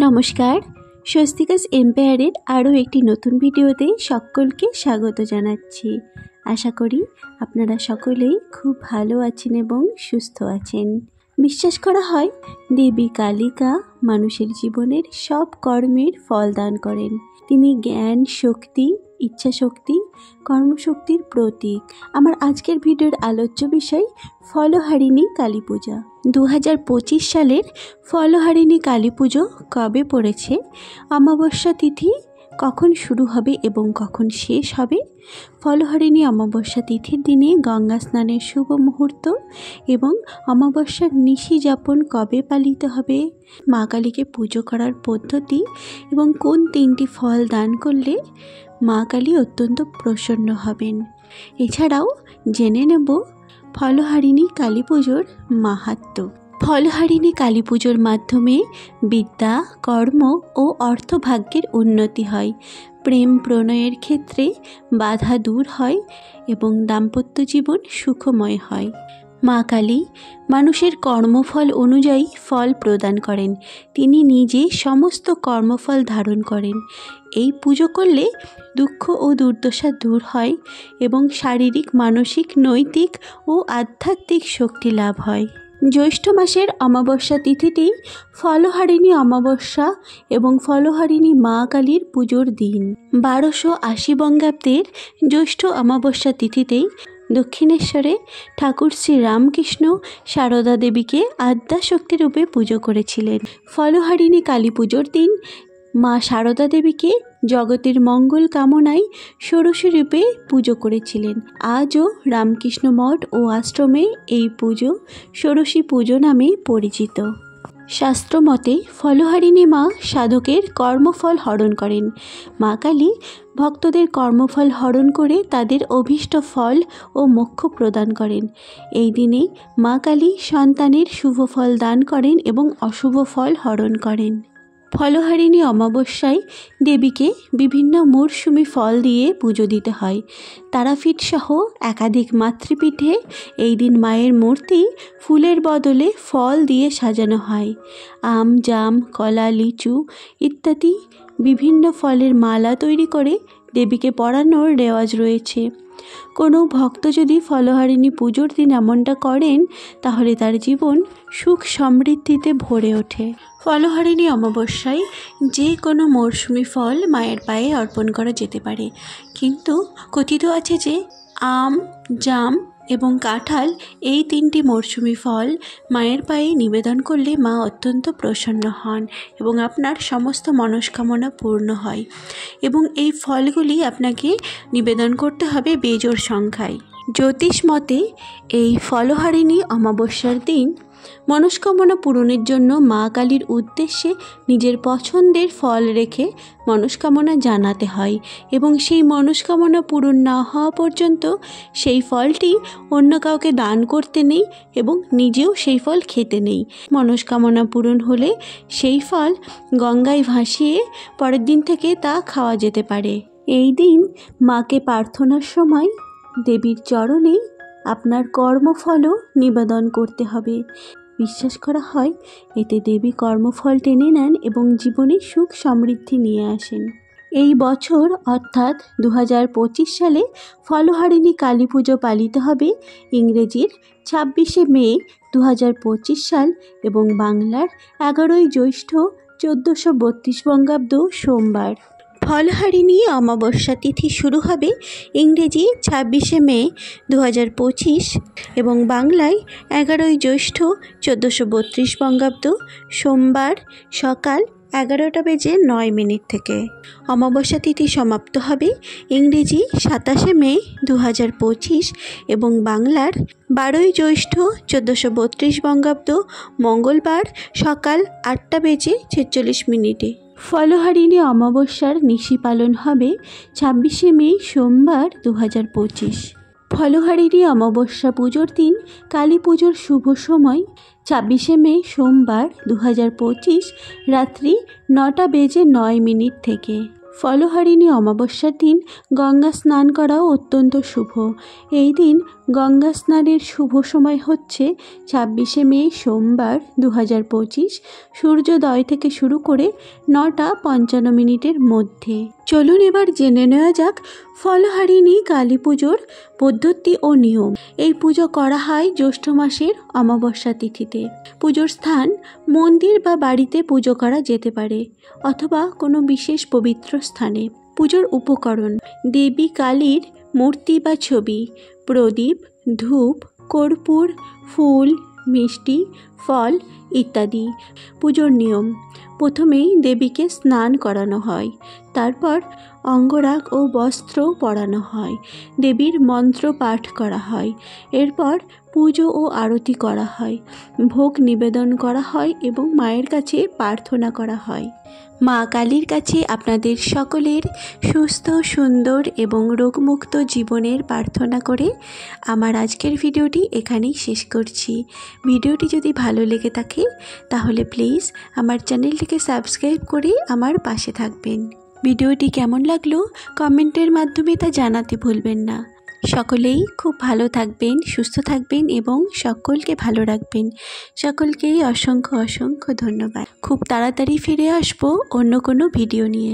নমস্কার, স্বস্তিকাস এম্পায়ারের আরও একটি নতুন ভিডিওতে সকলকে স্বাগত জানাচ্ছি। আশা করি আপনারা সকলেই খুব ভালো আছেন এবং সুস্থ আছেন। বিশ্বাস করা হয় দেবী কালিকা মানুষের জীবনের সব কর্মের ফল দান করেন। তিনি জ্ঞান, শক্তি, ইচ্ছা শক্তি, কর্মশক্তির প্রতীক। আমার আজকের ভিডিওর আলোচ্য বিষয় ফলহারিণী কালী পূজা। 2025 সালের ফলহারিণী কালী পুজো কবে পড়েছে, অমাবস্যা তিথি কখন শুরু হবে এবং কখন শেষ হবে, ফলহারিণী অমাবস্যা তিথির দিনে গঙ্গা স্নানের শুভ মুহূর্ত এবং অমাবস্যার নিশি যাপন কবে পালিত হবে, মা কালীকে পুজো করার পদ্ধতি এবং কোন 3টি ফল দান করলে মা কালী অত্যন্ত প্রসন্ন হবেন। এছাড়াও জেনে নেব ফলহারিণী কালী পুজোর মাহাত্ম্য। ফলহারিণী কালী পুজোর মাধ্যমে বিদ্যা, কর্ম ও অর্থভাগ্যের উন্নতি হয়, প্রেম প্রণয়ের ক্ষেত্রে বাধা দূর হয় এবং দাম্পত্য জীবন সুখময় হয়। মা কালী মানুষের কর্মফল অনুযায়ী ফল প্রদান করেন। তিনি নিজে সমস্ত কর্মফল ধারণ করেন। এই পুজো করলে দুঃখ ও দুর্দশা দূর হয় এবং শারীরিক, মানসিক, নৈতিক ও আধ্যাত্মিক শক্তি লাভ হয়। জ্যৈষ্ঠ মাসের অমাবস্যা তিথিটি ফলহারিণী অমাবস্যা এবং ফলহারিণী মা কালীর পুজোর দিন। 1280 বঙ্গাব্দের জ্যৈষ্ঠ অমাবস্যা তিথিতেই দক্ষিণেশ্বরে ঠাকুর শ্রী রামকৃষ্ণ সারদা দেবীকে আদ্যাশক্তি রূপে পুজো করেছিলেন। ফলহারিণী কালী পুজোর দিন মা সারদা দেবীকে জগতের মঙ্গল কামনায় ষোড়শী রূপে পুজো করেছিলেন। আজও রামকৃষ্ণ মঠ ও আশ্রমে এই পুজো ষোড়শী পুজো নামে পরিচিত। শাস্ত্রমতে ফলহারিণী মা সাধকের কর্মফল হরণ করেন। মা কালী ভক্তদের কর্মফল হরণ করে তাদের অভীষ্ট ফল ও মোক্ষ প্রদান করেন। এই দিনে মা কালী সন্তানের শুভ ফল দান করেন এবং অশুভ ফল হরণ করেন। ফলহারিণী অমাবস্যায় দেবীকে বিভিন্ন মরশুমি ফল দিয়ে পুজো দিতে হয়। তারাপীঠ সহ একাধিক মাতৃপীঠে এই দিন মায়ের মূর্তি ফুলের বদলে ফল দিয়ে সাজানো হয়। আম, জাম, কলা, লিচু ইত্যাদি বিভিন্ন ফলের মালা তৈরি করে দেবীকে পরানোর রেওয়াজ রয়েছে। কোনো ভক্ত যদি ফলহারিণী পুজোর দিন এমনটা করেন তাহলে তার জীবন সুখ সমৃদ্ধিতে ভরে ওঠে। ফলহারিণী অমাবস্যায় যে কোনো মরশুমি ফল মায়ের পায়ে অর্পণ করা যেতে পারে, কিন্তু কথিত আছে যে আম, জাম এবং কাঁঠাল এই 3টি মরশুমি ফল মায়ের পায়ে নিবেদন করলে মা অত্যন্ত প্রসন্ন হন এবং আপনার সমস্ত মনস্কামনা পূর্ণ হয়। এবং এই ফলগুলি আপনাকে নিবেদন করতে হবে বেজোড় সংখ্যায়। জ্যোতিষ মতে এই ফলহারিণী অমাবস্যার দিন মনস্কামনা পূরণের জন্য মা কালীর উদ্দেশ্যে নিজের পছন্দের ফল রেখে মনস্কামনা জানাতে হয় এবং সেই মনস্কামনা পূরণ না হওয়া পর্যন্ত সেই ফলটি অন্য কাউকে দান করতে নেই এবং নিজেও সেই ফল খেতে নেই। মনস্কামনা পূরণ হলে সেই ফল গঙ্গায় ভাসিয়ে পরের দিন থেকে তা খাওয়া যেতে পারে। এই দিন মাকে প্রার্থনার সময় দেবীর চরণে আপনার কর্মফলও নিবেদন করতে হবে। বিশ্বাস করা হয় এতে দেবী কর্মফল টেনে নেন এবং জীবনে সুখ সমৃদ্ধি নিয়ে আসেন। এই বছর অর্থাৎ 2025 সালে ফলহারিণী কালী পুজো পালিত হবে ইংরেজির 26শে মে 2025 সাল এবং বাংলার 11ই জ্যৈষ্ঠ 1432 বঙ্গাব্দ সোমবার। ফলহারিণী অমাবস্যা তিথি শুরু হবে ইংরেজি 26শে মে 2025 এবং বাংলায় 11ই জ্যৈষ্ঠ 1432 বঙ্গাব্দ সোমবার সকাল 11:09 থেকে। অমাবস্যা তিথি সমাপ্ত হবে ইংরেজি 27শে মে 2025 এবং বাংলার 12ই জ্যৈষ্ঠ 1432 বঙ্গাব্দ মঙ্গলবার সকাল 8:46 ফলহারিণী অমাবস্যার নিশি পালন হবে 26শে মে সোমবার 2025। ফলহারিণী অমাবস্যা পুজোর দিন কালী পুজোর শুভ সময় 26শে মে সোমবার 2025 রাত্রি 9:09 থেকে। ফলহারিণী অমাবস্যার দিন গঙ্গা স্নান করাও অত্যন্ত শুভ। এই দিন গঙ্গা স্নানের শুভ সময় হচ্ছে 26শে মে সোমবার 2025 সূর্যোদয় থেকে শুরু করে 9:55 মধ্যে। চলুন এবার জেনে নেওয়া যাক ফলহারিণী কালী পুজোর পদ্ধতি ও নিয়ম। এই পুজো করা হয় জ্যৈষ্ঠ মাসের অমাবস্যা তিথিতে। পুজোর স্থান মন্দির বা বাড়িতে পুজো করা যেতে পারে অথবা কোনো বিশেষ পবিত্র স্থানে। পুজোর উপকরণ: দেবী কালীর মূর্তি বা ছবি, প্রদীপ, ধূপ, কর্পূর, ফুল, মিষ্টি, ফল ইত্যাদি। পুজোর নিয়ম: প্রথমেই দেবীকে স্নান করানো হয়, তারপর অঙ্গরাগ ও বস্ত্র পরানো হয়, দেবীর মন্ত্র পাঠ করা হয়, এরপর পুজো ও আরতি করা হয়, ভোগ নিবেদন করা হয় এবং মায়ের কাছে প্রার্থনা করা হয়। মা কালীর কাছে আপনাদের সকলের সুস্থ, সুন্দর এবং রোগমুক্ত জীবনের প্রার্থনা করে আমার আজকের ভিডিওটি এখানেই শেষ করছি। ভিডিওটি যদি ভালো লেগে থাকে তাহলে প্লিজ আমার চ্যানেলটিকে সাবস্ক্রাইব করে আমার পাশে থাকবেন। ভিডিওটি কেমন লাগলো কমেন্টের মাধ্যমে তা জানাতে ভুলবেন না। সকলেই খুব ভালো থাকবেন, সুস্থ থাকবেন এবং সকলকে ভালো রাখবেন। সকলকেই অসংখ্য অসংখ্য ধন্যবাদ। খুব তাড়াতাড়ি ফিরে আসবো অন্য কোনো ভিডিও নিয়ে।